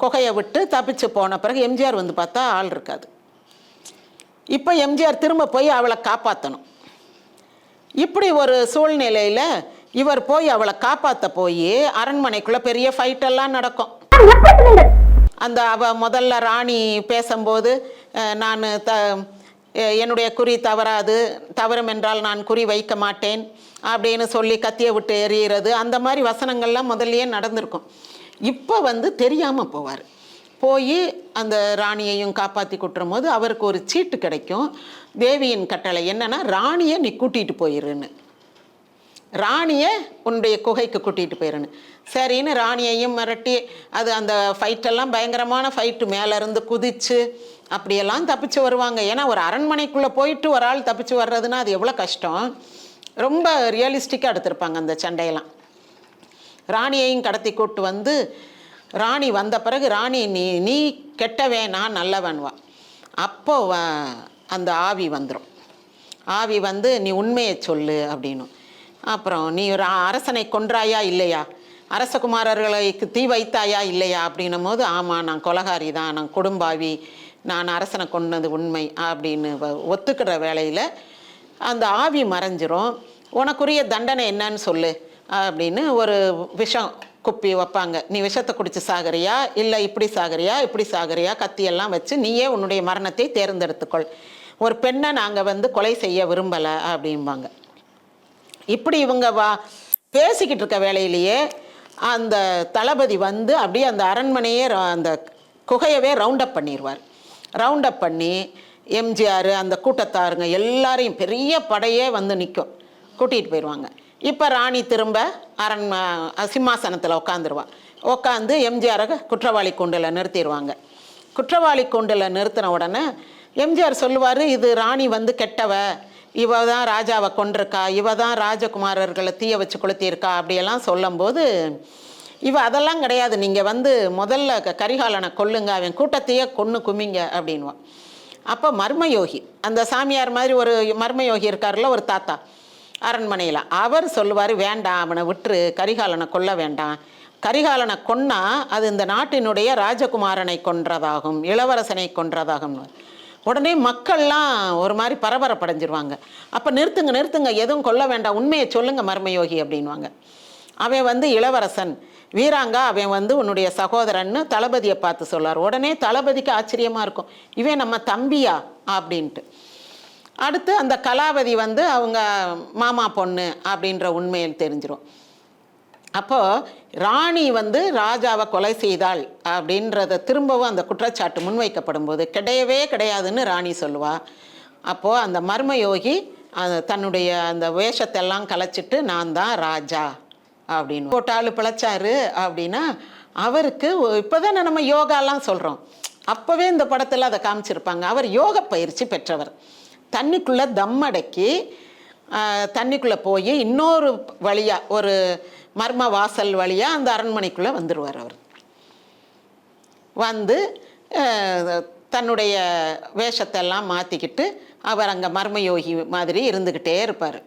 குகையை விட்டு தப்பிச்சு போன பிறகு எம்ஜிஆர் வந்து பார்த்தா ஆள் இருக்காது. இப்போ எம்ஜிஆர் திரும்ப போய் அவளை காப்பாற்றணும். இப்படி ஒரு சூழ்நிலையில் இவர் போய் அவளை காப்பாற்ற போய் அரண்மனைக்குள்ளே பெரிய ஃபைட்டெல்லாம் நடக்கும். அந்த முதல்ல ராணி பேசும்போது நான் என்னுடைய குறி தவறாது, தவறும் என்றால் நான் குறி வைக்க மாட்டேன் அப்படின்னு சொல்லி கத்தியை விட்டு எறிகிறது, அந்த மாதிரி வசனங்கள்லாம் முதல்லையே நடந்திருக்கும். இப்போ வந்து தெரியாமல் போவார். போய் அந்த ராணியையும் காப்பாற்றி கூட்டுரும் போது அவருக்கு ஒரு சீட்டு கிடைக்கும். தேவியின் கட்டளை என்னன்னா, ராணியை நீ கூட்டிகிட்டு போயிருன்னு, ராணியை உன்னுடைய குகைக்கு கூட்டிகிட்டு போயிருன்னு. சரின்னு ராணியையும் மிரட்டி, அது அந்த ஃபைட்டெல்லாம் பயங்கரமான ஃபைட்டு, மேலேருந்து குதித்து அப்படியெல்லாம் தப்பிச்சு வருவாங்க. ஏன்னா ஒரு அரண்மனைக்குள்ளே போயிட்டு ஒரு ஆள் தப்பிச்சு வர்றதுன்னா அது எவ்வளோ கஷ்டம். ரொம்ப ரியலிஸ்டிக்காக எடுத்திருப்பாங்க அந்த சண்டையெல்லாம். ராணியையும் கடத்தி கூட்டு வந்து, ராணி வந்த பிறகு ராணி நீ கெட்டவன், நான் நல்லவன்வா. அப்போ அந்த ஆவி வந்துடும். ஆவி வந்து நீ உண்மையை சொல்லு அப்படின்னும். அப்புறம் நீ ஒரு அரசனை கொன்றாயா இல்லையா, அரசகுமாரர்களுக்கு தீ வைத்தாயா இல்லையா அப்படின்னும் போது, ஆமாம் நான் கொலகாரி தான், நான் கொடும்பாவி, நான் அரசனை கொன்னது உண்மை அப்படின்னு ஒத்துக்கிற வேளையில் அந்த ஆவி மறைஞ்சிரும். உனக்குரிய தண்டனை என்னன்னு சொல்லு அப்படின்னு ஒரு விஷம் குப்பி வைப்பாங்க. நீ விஷத்தை குடிச்சு சாகரியா, இல்லை இப்படி சாகரியா, கத்தியெல்லாம் வச்சு நீயே உன்னுடைய மரணத்தை தேர்ந்தெடுத்துக்கொள், ஒரு பெண்ணை நாங்கள் வந்து கொலை செய்ய விரும்பலை அப்படிம்பாங்க. இப்படி இவங்க பேசிக்கிட்டு இருக்க வேலையிலேயே அந்த தளபதி வந்து அப்படியே அந்த அரண்மனையே அந்த குகையவே ரவுண்டப் பண்ணிடுவார். ரவுண்டப் பண்ணி எம்ஜிஆர் அந்த கூட்டத்தாருங்க எல்லாரையும் பெரிய படையே வந்து நிற்கும், கூட்டிகிட்டு போயிடுவாங்க. இப்போ ராணி திரும்ப சிம்மாசனத்தில் உட்காந்துருவாள். உட்காந்து எம்ஜிஆரை குற்றவாளி கூண்டில் நிறுத்திடுவாங்க. குற்றவாளி கூண்டில் நிறுத்தின உடனே எம்ஜிஆர் சொல்லுவார், இது ராணி வந்து கெட்டவ, இவ தான் ராஜாவை கொண்டிருக்கா, இவ தான் ராஜகுமாரர்களை தீய வச்சு கொளுத்தியிருக்கா அப்படியெல்லாம் சொல்லும்போது இவ அதெல்லாம் கிடையாது, நீங்கள் வந்து முதல்ல கரிகாலனை கொல்லுங்க, அவன் கூட்டத்தையே கொன்று குமிங்க அப்படின்வான். அப்போ மர்மயோகி, அந்த சாமியார் மாதிரி ஒரு மர்மயோகி இருக்கார்ல ஒரு தாத்தா அரண்மனையில், அவர் சொல்லுவார், வேண்டாம் அவனை விட்டுரு, கரிகாலனை கொல்ல வேண்டாம், கரிகாலனை கொன்னா அது இந்த நாட்டினுடைய ராஜகுமாரனை கொன்றதாகும், இளவரசனை கொன்றதாகும். உடனே மக்கள்லாம் ஒரு மாதிரி பரபரப்படைஞ்சிருவாங்க. அப்போ நிறுத்துங்க நிறுத்துங்க, எதுவும் கொல்ல வேண்டாம், உண்மையை சொல்லுங்க மர்மயோகி அப்படின்வாங்க. அவன் வந்து இளவரசன், வீராங்கா அவன் வந்து உன்னுடைய சகோதரன்னு தளபதியை பார்த்து சொல்லார். உடனே தளபதிக்கு ஆச்சரியமாக இருக்கும், இவன் நம்ம தம்பியா அப்படின்ட்டு. அடுத்து அந்த கலாவதி வந்து அவங்க மாமா பொண்ணு அப்படின்ற உண்மையில் தெரிஞ்சிடும். அப்போது ராணி வந்து ராஜாவை கொலை செய்தாள் அப்படின்றத திரும்பவும் அந்த குற்றச்சாட்டு முன்வைக்கப்படும் போது கிடையவே கிடையாதுன்னு ராணி சொல்லுவாள். அப்போது அந்த மர்மயோகி தன்னுடைய அந்த வேஷத்தெல்லாம் கலைச்சிட்டு நான் தான் ராஜா அப்படின்னு போட்டாளு பிழைச்சாரு அப்படின்னா அவருக்கு இப்போ தானே நம்ம யோகாலாம் சொல்கிறோம், அப்போவே இந்த படத்தில் அதை காமிச்சிருப்பாங்க. அவர் யோக பயிற்சி பெற்றவர். தண்ணிக்குள்ளே தம்மடக்கி தண்ணிக்குள்ளே போய் இன்னொரு வழியாக ஒரு மர்ம வாசல் வழியாக அந்த அரண்மனைக்குள்ளே வந்துடுவார். அவர் வந்து தன்னுடைய வேஷத்தெல்லாம் மாற்றிக்கிட்டு அவர் அங்கே மர்மயோகி மாதிரி இருந்துக்கிட்டே இருப்பார்.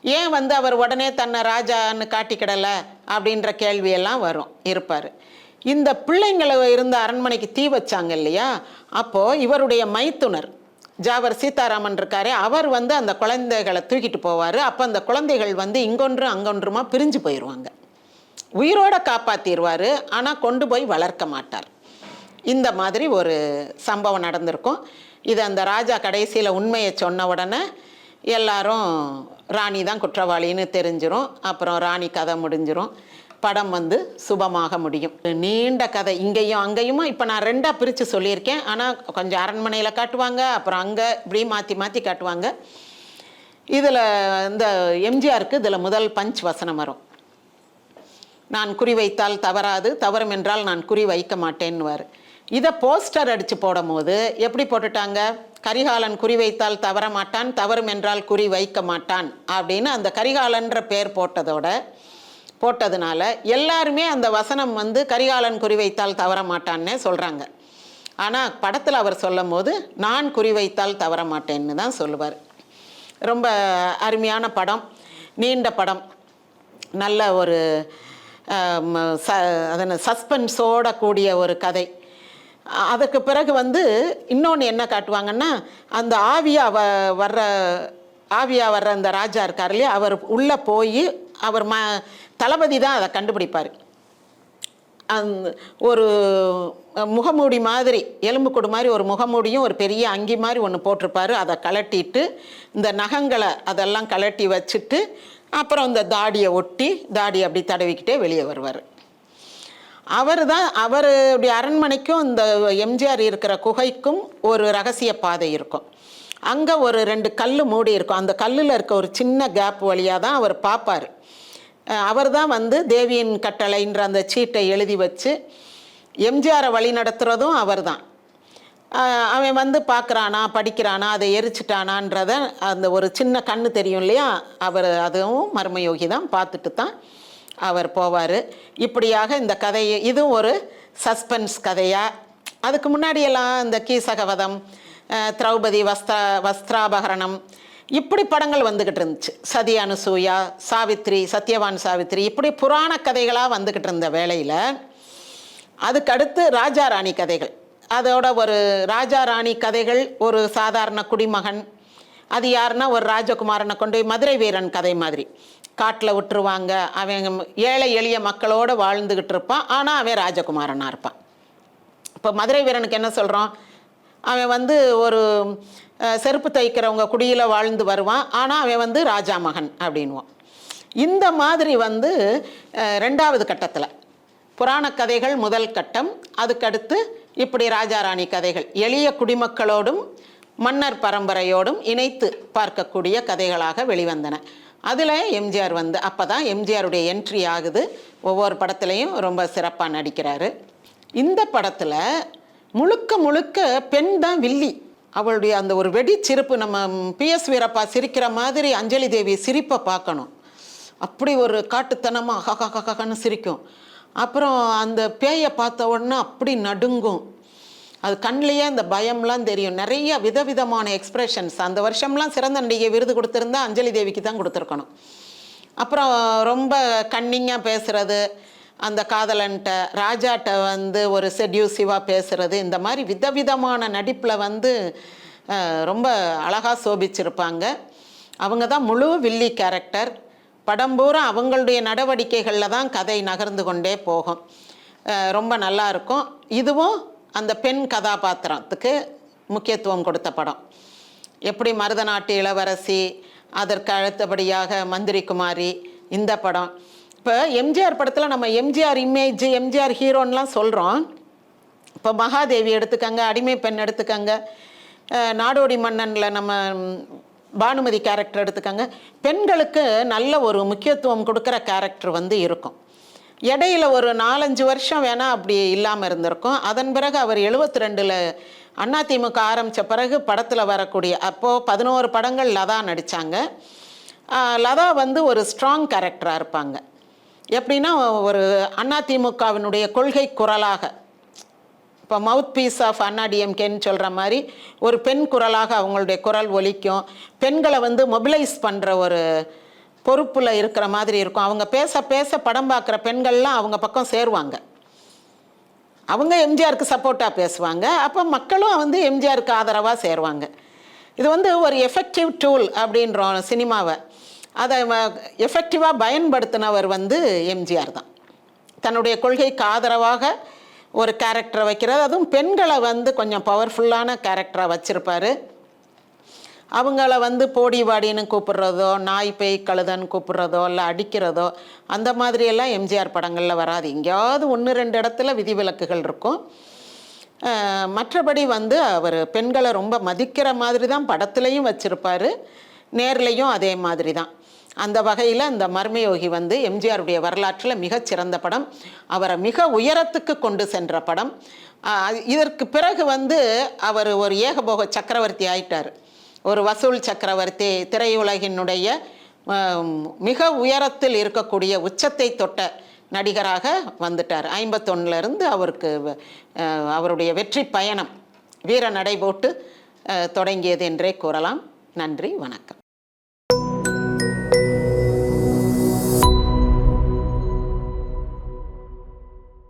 ஏன் வந்து அவர் உடனே தன்னை ராஜான்னு காட்டிக்கிடலை அப்படின்ற கேள்வியெல்லாம் வரும் இருப்பார். இந்த பிள்ளைங்களை இருந்த அரண்மனைக்கு தீ வச்சாங்க இல்லையா, அப்போது இவருடைய மைத்துனர் ஜாவர் சீதாராமன் இருக்காரே, அவர் வந்து அந்த குழந்தைகளை தூக்கிட்டு போவார். அப்போ அந்த குழந்தைகள் வந்து இங்கொன்றும் அங்கொன்றுமா பிரிஞ்சு போயிடுவாங்க. உயிரோடு காப்பாற்றிடுவார், ஆனால் கொண்டு போய் வளர்க்க மாட்டார். இந்த மாதிரி ஒரு சம்பவம் நடந்திருக்கும். இது அந்த ராஜா கடைசியில் உண்மையை சொன்ன உடனே எல்லாரும் ராணி தான் குற்றவாளின்னு தெரிஞ்சிடும். அப்புறம் ராணி கதை முடிஞ்சிடும், படம் வந்து சுபமாக முடியும். நீண்ட கதை இங்கேயும் அங்கேயுமா இப்போ நான் ரெண்டாக பிரித்து சொல்லியிருக்கேன். ஆனால் கொஞ்சம் அரண்மனையில் காட்டுவாங்க, அப்புறம் அங்கே இப்படி மாற்றி மாற்றி காட்டுவாங்க. இதில் இந்த எம்ஜிஆருக்கு இதில் முதல் பஞ்ச் வசனம் வரும், நான் குறி வைத்தால் தவறாது, தவறும் என்றால் நான் குறி வைக்க மாட்டேன்னுவார். இதை போஸ்டர் அடித்து போடும் போது எப்படி போட்டுட்டாங்க, கரிகாலன் குறி வைத்தால் தவற மாட்டான், தவறும் என்றால் குறி வைக்க மாட்டான் அப்படின்னு அந்த கரிகாலன்ற பேர் போட்டதுனால எல்லாருமே அந்த வசனம் வந்து கரிகாலன் குறி வைத்தால் தவற மாட்டான்னே சொல்கிறாங்க. ஆனால் படத்தில் அவர் சொல்லும் போது நான் குறி வைத்தால் தவற மாட்டேன்னு தான் சொல்லுவார். ரொம்ப அருமையான படம், நீண்ட படம், நல்ல ஒரு அதனை சஸ்பென்ஸோட கூடிய ஒரு கதை. அதுக்கு பிறகு வந்து இன்னொன்று என்ன காட்டுவாங்கன்னா, அந்த ஆவியாக வர்ற அந்த ராஜா இருக்கார் இல்லையா, அவர் உள்ளே போய் அவர் தளபதி தான் அதை கண்டுபிடிப்பார். ஒரு முகமூடி மாதிரி, எலும்புக்கூடு மாதிரி ஒரு முகமூடியும் ஒரு பெரிய அங்கி மாதிரி ஒன்று போட்டிருப்பார். அதை கலட்டிட்டு இந்த நகங்களை அதெல்லாம் கலட்டி வச்சுட்டு அப்புறம் இந்த தாடியை ஒட்டி தாடி அப்படி தடவிக்கிட்டே வெளியே வருவார். அவருடைய அரண்மனைக்கும் இந்த எம்ஜிஆர் இருக்கிற குகைக்கும் ஒரு ரகசிய பாதை இருக்கும். அங்கே ஒரு 2 கல் மூடி இருக்கும். அந்த கல்லில் இருக்க ஒரு சின்ன கேப் வழியாக தான் அவர் பார்ப்பார். அவர் தான் வந்து தேவியின் கட்டளைன்ற அந்த சீட்டை எழுதி வச்சு எம்ஜிஆரை வழி நடத்துகிறதும் அவர் தான். அவன் வந்து பார்க்குறானா படிக்கிறானா அதை எரிச்சிட்டானான்றத அந்த ஒரு சின்ன கண்ணு தெரியும் இல்லையா, அதுவும் மர்மயோகி தான் பார்த்துட்டு தான் அவர் போவார். இப்படியாக இந்த கதையை, இதுவும் ஒரு சஸ்பென்ஸ் கதையாக. அதுக்கு முன்னாடியெல்லாம் இந்த கீசகவதம், திரௌபதி வஸ்திராபகரணம் இப்படி படங்கள் வந்துக்கிட்டு இருந்துச்சு. சதி அனுசூயா, சாவித்ரி, சத்யவான் சாவித்ரி, இப்படி புராண கதைகளாக வந்துக்கிட்டு இருந்த வேளையில் அதுக்கடுத்து ராஜா ராணி கதைகள். அதோட ஒரு ராஜா ராணி கதைகள், ஒரு சாதாரண குடிமகன், அது யாருன்னா ஒரு ராஜகுமாரனை கொண்டு மதுரை வீரன் கதை மாதிரி காட்டில் விட்டுருவாங்க. அவன் ஏழை எளிய மக்களோடு வாழ்ந்துக்கிட்டு இருப்பான், ஆனால் அவன் ராஜகுமாரனாக இருப்பான். இப்போ மதுரை வீரனுக்கு என்ன சொல்கிறோம், அவன் வந்து ஒரு செருப்பு தைக்கிறவங்க குடியில் வாழ்ந்து வருவான், ஆனால் அவன் வந்து ராஜா மகன் அப்படின்வான். இந்த மாதிரி வந்து 2வது கட்டத்தில் புராண கதைகள் முதல் கட்டம், அதுக்கடுத்து இப்படி ராஜாராணி கதைகள் எளிய குடிமக்களோடும் மன்னர் பரம்பரையோடும் இணைத்து பார்க்கக்கூடிய கதைகளாக வெளிவந்தன. அதில் எம்ஜிஆர் வந்து அப்போ தான் எம்ஜிஆருடைய என்ட்ரி ஆகுது. ஒவ்வொரு படத்துலையும் ரொம்ப சிறப்பாக நடிக்கிறாரு. இந்த படத்தில் முழுக்க முழுக்க பெண் தான் வில்லி. அவளுடைய அந்த ஒரு வெடிச்சிரிப்பு, நம்ம PS வீரப்பா சிரிக்கிற மாதிரி அஞ்சலி தேவி சிரிப்பை பார்க்கணும். அப்படி ஒரு காட்டுத்தனமாக ஹஹன்னு சிரிக்கும். அப்புறம் அந்த பேயை பார்த்த உடனே அப்படி நடுங்கும். அது கண்ணிலேயே அந்த பயம்லாம் தெரியும். நிறைய விதவிதமான எக்ஸ்ப்ரெஷன்ஸ். அந்த வருஷம்லாம் சிறந்த நடிகை விருது கொடுத்துருந்தா அஞ்சலி தேவிக்கு தான் கொடுத்துருக்கணும். அப்புறம் ரொம்ப கன்னிங்காக பேசுகிறது, அந்த காதலன்ட்ட ராஜாட்ட வந்து ஒரு செட்யூசிவாக பேசுகிறது, இந்த மாதிரி விதவிதமான நடிப்பில் வந்து ரொம்ப அழகாக சோபிச்சிருப்பாங்க. அவங்க தான் முழு வில்லி கேரக்டர். படம் பூரா அவங்களுடைய நடவடிக்கைகளில் தான் கதை நகர்ந்து கொண்டே போகும். ரொம்ப நல்லா இருக்கும். இதுவும் அந்த பெண் கதாபாத்திரத்துக்கு முக்கியத்துவம் கொடுத்த படம். எப்படி மருதநாட்டு இளவரசி, அதற்கு அடுத்தபடியாக மந்திரி குமாரி, இந்த படம். இப்போ எம்ஜிஆர் படத்தில் நம்ம எம்ஜிஆர் இமேஜ், எம்ஜிஆர் ஹீரோன்லாம் சொல்கிறோம். இப்போ மகாதேவி எடுத்துக்கங்க, அடிமை பெண் எடுத்துக்கங்க, நாடோடி மன்னனில் நம்ம பானுமதி கேரக்டர் எடுத்துக்கங்க. பெண்களுக்கு நல்ல ஒரு முக்கியத்துவம் கொடுக்குற கேரக்டர் வந்து இருக்கும். இடையில ஒரு 4-5 வருஷம் வேணால் அப்படி இல்லாமல் இருந்திருக்கும். அதன் பிறகு அவர் 72ல் அதிமுக ஆரம்பித்த பிறகு படத்தில் வரக்கூடிய, அப்போது 11 படங்கள் லதா நடித்தாங்க. லதா வந்து ஒரு ஸ்ட்ராங் கேரக்டராக இருப்பாங்க. எப்படின்னா ஒரு அதிமுகவினுடைய கொள்கை குரலாக, இப்போ மவுத் பீஸ் ஆஃப் அண்ணாடிஎம்கேன்னு சொல்கிற மாதிரி ஒரு பெண் குரலாக அவங்களுடைய குரல் ஒலிக்கும். பெண்களை வந்து மொபிலைஸ் பண்ணுற ஒரு பொறுப்பில் இருக்கிற மாதிரி இருக்கும். அவங்க பேச பேச படம் பார்க்குற பெண்கள்லாம் அவங்க பக்கம் சேருவாங்க. அவங்க எம்ஜிஆருக்கு சப்போர்ட்டாக பேசுவாங்க. அப்போ மக்களும் வந்து எம்ஜிஆருக்கு ஆதரவாக சேருவாங்க. இது வந்து ஒரு எஃபெக்டிவ் டூல் அப்படின்றோம் சினிமாவை. அதை எஃபெக்டிவாக பயன்படுத்தினவர் வந்து எம்ஜிஆர் தான். தன்னுடைய கொள்கைக்கு ஆதரவாக ஒரு கேரக்டரை வைக்கிறது, அதுவும் பெண்களை வந்து கொஞ்சம் பவர்ஃபுல்லான கேரக்டராக வச்சுருப்பார். அவங்கள வந்து போடி வாடின்னு கூப்பிட்றதோ, நாய் பேய் கழுதன்னு கூப்பிட்றதோ, இல்லை அடிக்கிறதோ, அந்த மாதிரியெல்லாம் எம்ஜிஆர் படங்களில் வராது. எங்கேயாவது 1-2 இடத்துல விதிவிலக்குகள் இருக்கும். மற்றபடி வந்து அவர் பெண்களை ரொம்ப மதிக்கிற மாதிரி தான் படத்துலையும் வச்சுருப்பார், நேர்லையும் அதே மாதிரி தான். அந்த வகையில் இந்த மர்மயோகி வந்து எம்ஜிஆருடைய வரலாற்றில் மிகச்சிறந்த படம். அவரை மிக உயரத்துக்கு கொண்டு சென்ற படம். இதற்கு பிறகு வந்து அவர் ஒரு ஏகபோக சக்கரவர்த்தி ஆயிட்டார். ஒரு வசூல் சக்கரவர்த்தி, திரையுலகினுடைய மிக உயரத்தில் இருக்கக்கூடிய உச்சத்தை தொட்ட நடிகராக வந்துட்டார். 51லேருந்து அவருக்கு அவருடைய வெற்றி பயணம் வீர நடை போட்டு தொடங்கியது என்றே கூறலாம். நன்றி, வணக்கம்.